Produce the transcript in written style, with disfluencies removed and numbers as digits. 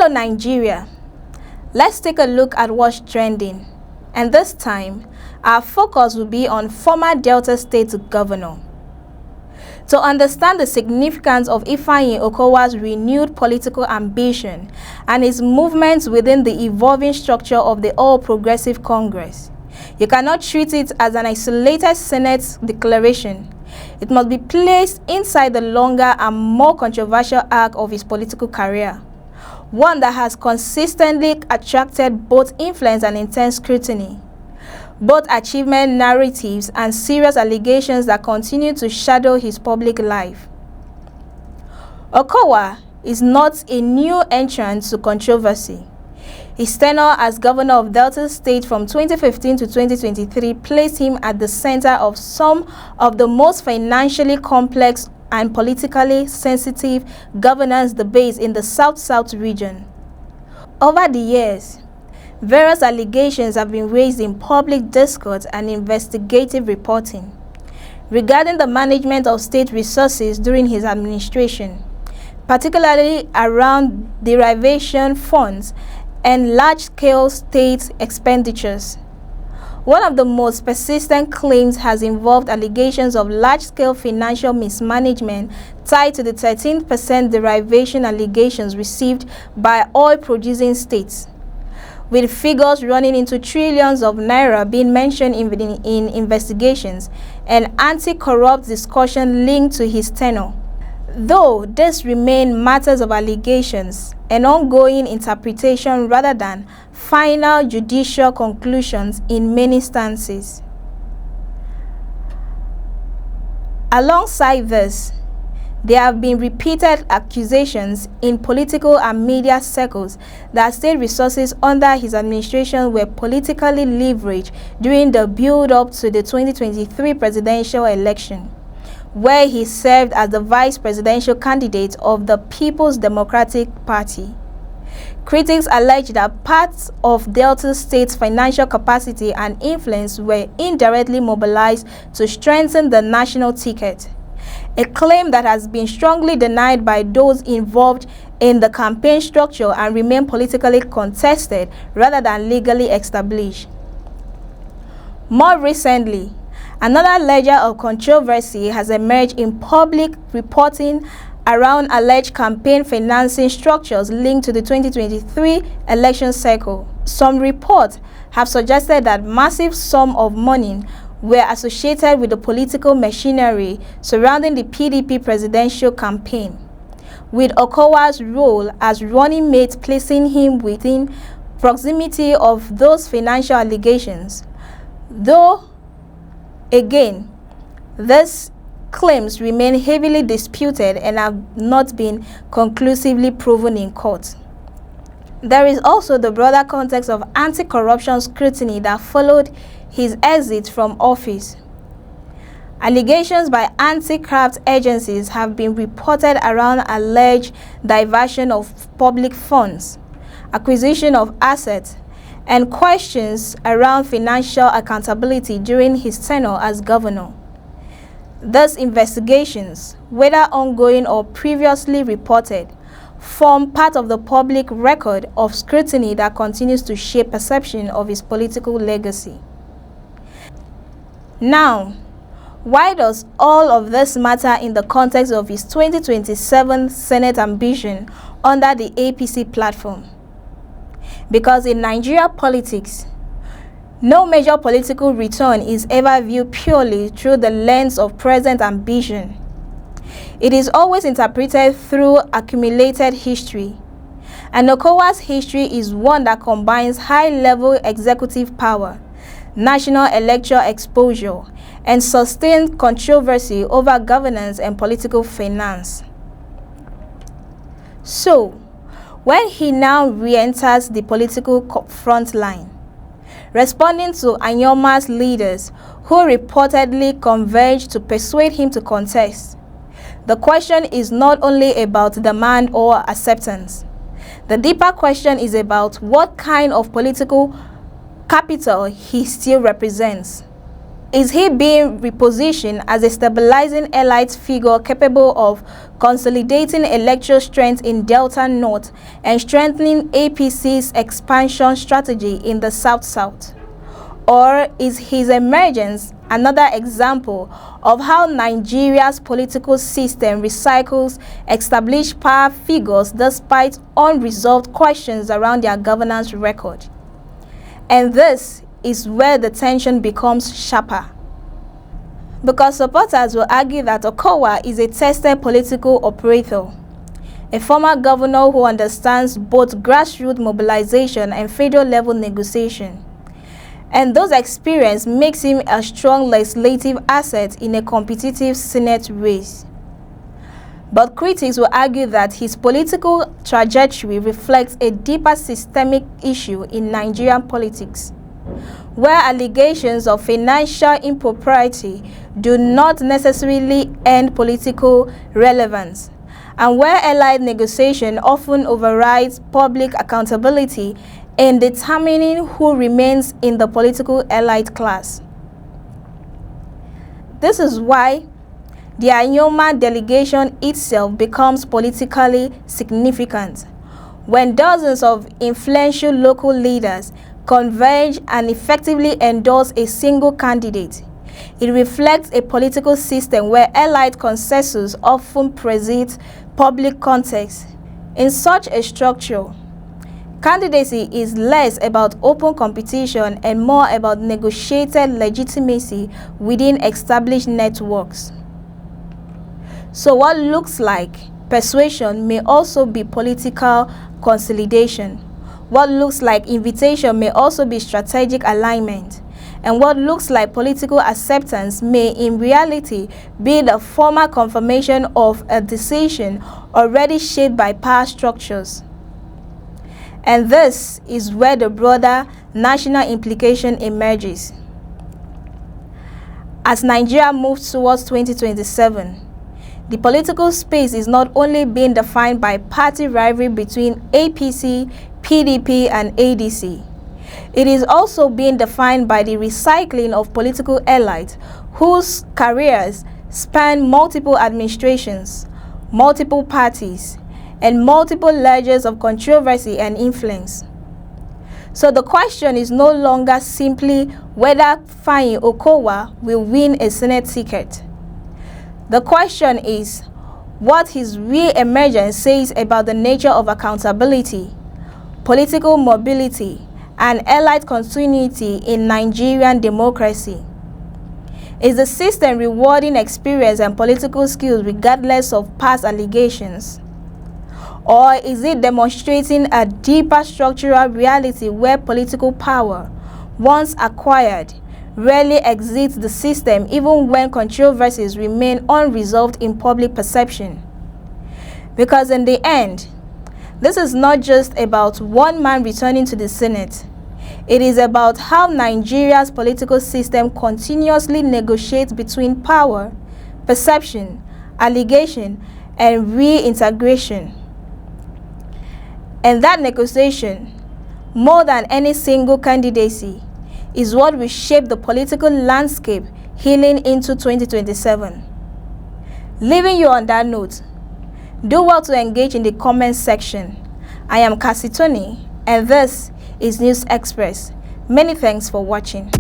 Hello Nigeria, let's take a look at what's trending, and this time our focus will be on former Delta State Governor. To understand the significance of Ifeanyi Okowa's renewed political ambition and his movements within the evolving structure of the All Progressive Congress, you cannot treat it as an isolated Senate declaration. It must be placed inside the longer and more controversial arc of his political career, one that has consistently attracted both influence and intense scrutiny, both achievement narratives and serious allegations that continue to shadow his public life. Okowa is not a new entrant to controversy. His tenure as governor of Delta State from 2015 to 2023 placed him at the center of some of the most financially complex and politically sensitive governance debates in the South-South region. Over the years, various allegations have been raised in public discourse and investigative reporting regarding the management of state resources during his administration, particularly around derivation funds and large-scale state expenditures. One of the most persistent claims has involved allegations of large-scale financial mismanagement tied to the 13% derivation allegations received by oil-producing states, with figures running into trillions of naira being mentioned in investigations and anti-corrupt discussion linked to his tenure. Though this remain matters of allegations and ongoing interpretation rather than final judicial conclusions in many instances. Alongside this, there have been repeated accusations in political and media circles that state resources under his administration were politically leveraged during the build-up to the 2023 presidential election, where he served as the vice presidential candidate of the People's Democratic Party. Critics allege that parts of Delta State's financial capacity and influence were indirectly mobilized to strengthen the national ticket, a claim that has been strongly denied by those involved in the campaign structure and remain politically contested rather than legally established. More recently, another ledger of controversy has emerged in public reporting around alleged campaign financing structures linked to the 2023 election cycle. Some reports have suggested that massive sums of money were associated with the political machinery surrounding the PDP presidential campaign, with Okowa's role as running mate placing him within proximity of those financial allegations. Though, again, these claims remain heavily disputed and have not been conclusively proven in court. There is also the broader context of anti-corruption scrutiny that followed his exit from office. Allegations by anti-graft agencies have been reported around alleged diversion of public funds, acquisition of assets, and questions around financial accountability during his tenure as governor. These investigations, whether ongoing or previously reported, form part of the public record of scrutiny that continues to shape perception of his political legacy. Now, why does all of this matter in the context of his 2027 Senate ambition under the APC platform? Because in Nigeria politics, no major political return is ever viewed purely through the lens of present ambition. It is always interpreted through accumulated history, and Okowa's history is one that combines high-level executive power, national electoral exposure, and sustained controversy over governance and political finance. So, when he now re-enters the political front line, responding to Anioma's leaders who reportedly converged to persuade him to contest, the question is not only about demand or acceptance. The deeper question is about what kind of political capital he still represents. Is he being repositioned as a stabilizing elite figure capable of consolidating electoral strength in Delta North and strengthening APC's expansion strategy in the South-South? Or is his emergence another example of how Nigeria's political system recycles established power figures despite unresolved questions around their governance record? And this is where the tension becomes sharper. Because supporters will argue that Okowa is a tested political operator, a former governor who understands both grassroots mobilization and federal level negotiation. And those experience makes him a strong legislative asset in a competitive Senate race. But critics will argue that his political trajectory reflects a deeper systemic issue in Nigerian politics, where allegations of financial impropriety do not necessarily end political relevance, and where allied negotiation often overrides public accountability in determining who remains in the political elite class. This is why the Anioma delegation itself becomes politically significant. When dozens of influential local leaders converge and effectively endorse a single candidate, it reflects a political system where elite consensus often precedes public context. In such a structure, candidacy is less about open competition and more about negotiated legitimacy within established networks. So what looks like persuasion may also be political consolidation. What looks like invitation may also be strategic alignment. And what looks like political acceptance may in reality be the formal confirmation of a decision already shaped by power structures. And this is where the broader national implication emerges. As Nigeria moves towards 2027, the political space is not only being defined by party rivalry between APC, PDP, and ADC. It is also being defined by the recycling of political elites whose careers span multiple administrations, multiple parties, and multiple layers of controversy and influence. So the question is no longer simply whether Fayin Okowa will win a Senate ticket. The question is what his re-emergence says about the nature of accountability, political mobility, and elite continuity in Nigerian democracy. Is the system rewarding experience and political skills regardless of past allegations? Or is it demonstrating a deeper structural reality where political power, once acquired, rarely exits the system even when controversies remain unresolved in public perception? Because in the end, this is not just about one man returning to the Senate. It is about how Nigeria's political system continuously negotiates between power, perception, allegation, and reintegration. And that negotiation, more than any single candidacy, is what will shape the political landscape healing into 2027. Leaving you on that note, do well to engage in the comments section. I am Cassie Tony, and this is News Express. Many thanks for watching.